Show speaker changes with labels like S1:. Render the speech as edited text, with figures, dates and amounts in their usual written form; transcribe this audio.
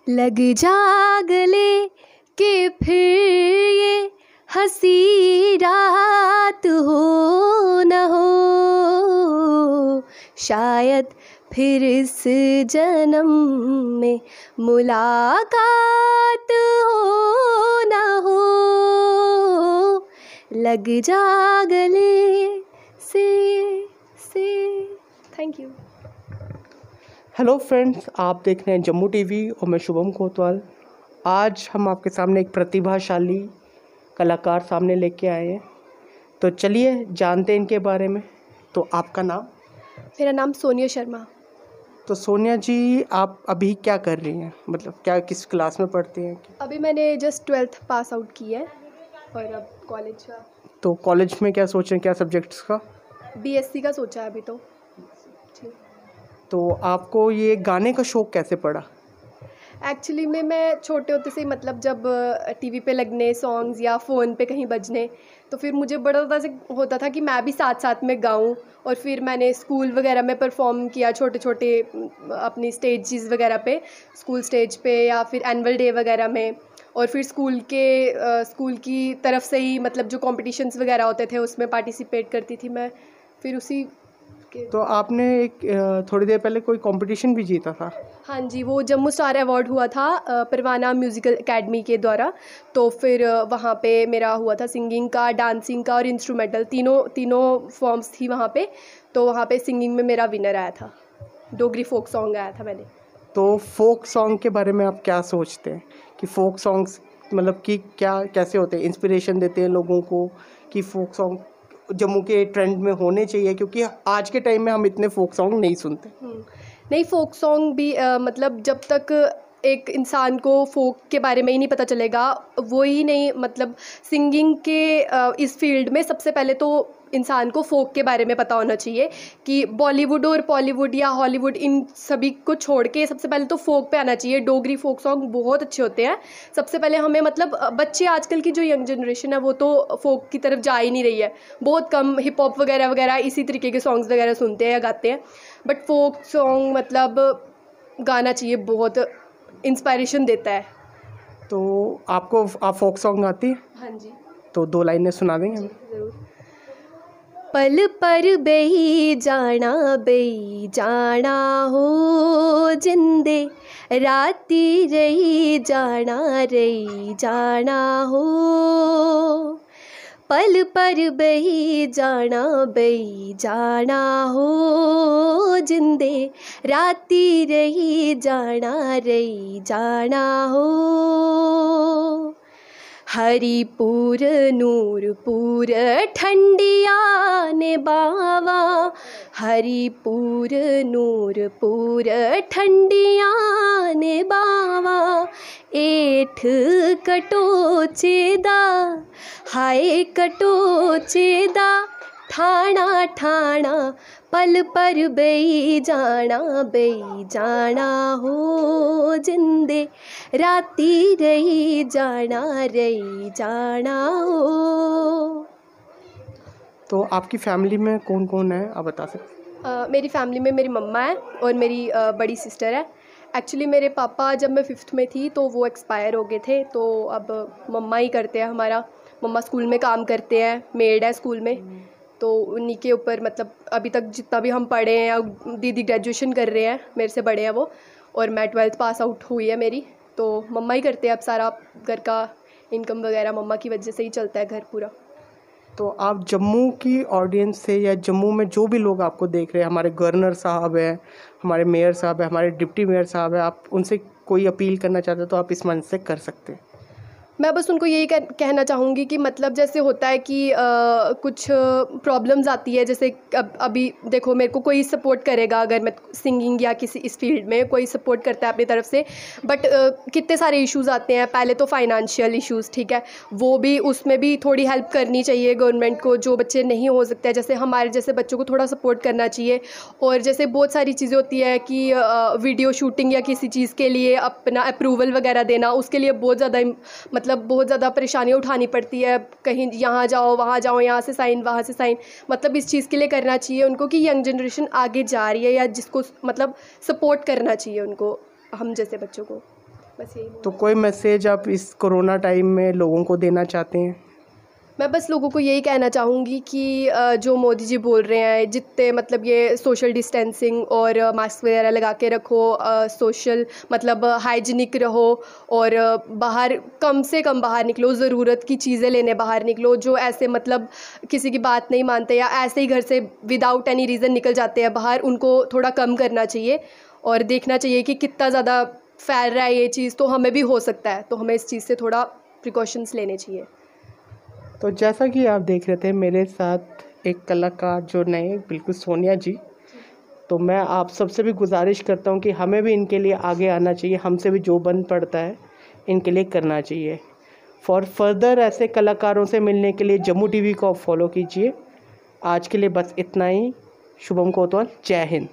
S1: लग जा गले कि फिर ये हंसी रात हो न हो, शायद फिर इस जन्म में मुलाकात हो न हो, लग जा गले से। Thank you.
S2: हेलो फ्रेंड्स, आप देख रहे हैं जम्मू टीवी और मैं शुभम कोतवाल। आज हम आपके सामने एक प्रतिभाशाली कलाकार सामने लेके आए हैं, तो चलिए जानते हैं इनके बारे में। तो आपका नाम?
S1: मेरा नाम सोनिया शर्मा।
S2: तो सोनिया जी, आप अभी क्या कर रही हैं? मतलब क्या किस क्लास में पढ़ती हैं?
S1: अभी मैंने जस्ट 12th पास आउट की है और अब कॉलेज का।
S2: तो कॉलेज में क्या सोच रहे हैं, क्या सब्जेक्ट्स का?
S1: BSc का सोचा है अभी तो।
S2: तो आपको ये गाने का शौक़ कैसे पड़ा?
S1: एक्चुअली में मैं छोटे होते से ही मतलब जब टीवी पे लगने सॉन्ग्स या फ़ोन पे कहीं बजने, तो फिर मुझे बड़ा ज़्यादा से होता था कि मैं भी साथ साथ में गाऊं। और फिर मैंने स्कूल वगैरह में परफॉर्म किया छोटे छोटे अपनी स्टेजेस वगैरह पे, स्कूल स्टेज पे या फिर एनुअल डे वगैरह में। और फिर स्कूल की तरफ से ही मतलब जो कॉम्पिटिशन्स वगैरह होते थे उसमें पार्टिसिपेट करती थी मैं। फिर उसी
S2: तो आपने एक थोड़ी देर पहले कोई कंपटीशन भी जीता था?
S1: हाँ जी, वो जम्मू स्टार अवार्ड हुआ था परवाना म्यूज़िकल एकेडमी के द्वारा। तो फिर वहाँ पे मेरा हुआ था सिंगिंग का, डांसिंग का और इंस्ट्रूमेंटल, तीनों फॉर्म्स थी वहाँ पे। तो वहाँ पे सिंगिंग में मेरा विनर आया था, डोगरी फोक सॉन्ग गाया था मैंने।
S2: तो फोक सॉन्ग के बारे में आप क्या सोचते हैं कि फोक सॉन्ग्स मतलब कि क्या कैसे होते हैं, इंस्पिरेशन देते हैं लोगों को कि फोक सॉन्ग जम्मू के ट्रेंड में होने चाहिए? क्योंकि आज के टाइम में हम इतने फोक सॉन्ग नहीं सुनते।
S1: नहीं, फोक सॉन्ग भी मतलब जब तक एक इंसान को फोक के बारे में ही नहीं पता चलेगा, वो ही नहीं मतलब सिंगिंग के इस फील्ड में सबसे पहले तो इंसान को फोक के बारे में पता होना चाहिए कि बॉलीवुड और बॉलीवुड या हॉलीवुड इन सभी को छोड़ के सबसे पहले तो फोक पे आना चाहिए। डोगरी फोक सॉन्ग बहुत अच्छे होते हैं। सबसे पहले हमें मतलब बच्चे आजकल की जो यंग जनरेशन है वो तो फोक की तरफ जा ही नहीं रही है, बहुत कम हिप हॉप वगैरह वगैरह इसी तरीके के सॉन्ग्स वगैरह सुनते हैं या गाते हैं। बट फोक सॉन्ग मतलब गाना चाहिए, बहुत इंस्पायरेशन देता है।
S2: तो आप फोक सॉन्ग गाती हैं?
S1: हाँ जी।
S2: तो 2 लाइनें सुना देंगे हमें?
S1: ज़रूर। पल पर बेही जाना हो जिंदे, राती रही जाना हो। पल पर बेही जाना हो जिंदे, राती रही जाना हो। हरिपुर नूरपुर ठंडिया ने बावा, हरिपुर नूरपुर ठंडिया ने बावा। एठ कटोचेदा हाय कटोचेदा, ठाणा ठाणा पल पर बेई जाना हो जिंदे, राती रही जाना हो।
S2: तो आपकी फैमिली में कौन कौन है, आप बता सकते हैं?
S1: मेरी फैमिली में मेरी मम्मा है और मेरी बड़ी सिस्टर है। एक्चुअली मेरे पापा जब मैं 5th में थी तो वो एक्सपायर हो गए थे, तो अब मम्मा ही करते हैं हमारा। मम्मा स्कूल में काम करते हैं, मेड है स्कूल में। तो उन्हीं के ऊपर मतलब अभी तक जितना भी हम पढ़े हैं, दीदी ग्रेजुएशन कर रहे हैं, मेरे से बड़े हैं वो, और मैं 12th पास आउट हुई है मेरी। तो मम्मा ही करते हैं अब सारा घर का इनकम वगैरह, मम्मा की वजह से ही चलता है घर पूरा।
S2: तो आप जम्मू की ऑडियंस से या जम्मू में जो भी लोग आपको देख रहे हैं, हमारे गवर्नर साहब हैं, हमारे मेयर साहब हैं, हमारे डिप्टी मेयर साहब हैं, आप उनसे कोई अपील करना चाहते हो तो आप इस मंच से कर सकते हैं।
S1: मैं बस उनको यही कहना चाहूँगी कि मतलब जैसे होता है कि कुछ प्रॉब्लम्स आती है, जैसे अभी देखो मेरे को कोई सपोर्ट करेगा अगर मैं सिंगिंग या किसी इस फील्ड में कोई सपोर्ट करता है अपनी तरफ से, बट कितने सारे इश्यूज़ आते हैं। पहले तो फाइनेंशियल इश्यूज़, ठीक है, वो भी उसमें भी थोड़ी हेल्प करनी चाहिए गवर्नमेंट को। जो बच्चे नहीं हो सकते हैं, जैसे हमारे जैसे बच्चों को थोड़ा सपोर्ट करना चाहिए। और जैसे बहुत सारी चीज़ें होती है कि वीडियो शूटिंग या किसी चीज़ के लिए अपना अप्रूवल वगैरह देना, उसके लिए बहुत ज़्यादा मतलब बहुत ज़्यादा परेशानियाँ उठानी पड़ती है। कहीं यहाँ जाओ वहाँ जाओ, यहाँ से साइन वहाँ से साइन, मतलब इस चीज़ के लिए करना चाहिए उनको कि यंग जनरेशन आगे जा रही है या जिसको मतलब सपोर्ट करना चाहिए उनको, हम जैसे बच्चों को। बस यही।
S2: तो कोई मैसेज आप इस कोरोना टाइम में लोगों को देना चाहते हैं?
S1: मैं बस लोगों को यही कहना चाहूँगी कि जो मोदी जी बोल रहे हैं, जितने मतलब ये सोशल डिस्टेंसिंग और मास्क वगैरह लगा के रखो, सोशल मतलब हाइजीनिक रहो, और बाहर कम से कम बाहर निकलो, ज़रूरत की चीज़ें लेने बाहर निकलो। जो ऐसे मतलब किसी की बात नहीं मानते या ऐसे ही घर से विदाउट एनी रीज़न निकल जाते हैं बाहर, उनको थोड़ा कम करना चाहिए और देखना चाहिए कि कितना ज़्यादा फैल रहा है ये चीज़, तो हमें भी हो सकता है, तो हमें इस चीज़ से थोड़ा प्रिकॉशंस लेने चाहिए।
S2: तो जैसा कि आप देख रहे थे मेरे साथ एक कलाकार जो नए बिल्कुल सोनिया जी, तो मैं आप सबसे भी गुजारिश करता हूँ कि हमें भी इनके लिए आगे आना चाहिए, हमसे भी जो बन पड़ता है इनके लिए करना चाहिए। फॉर फर्दर ऐसे कलाकारों से मिलने के लिए जम्मू टीवी को आप फॉलो कीजिए। आज के लिए बस इतना ही। शुभम कोतवाल, जय हिंद।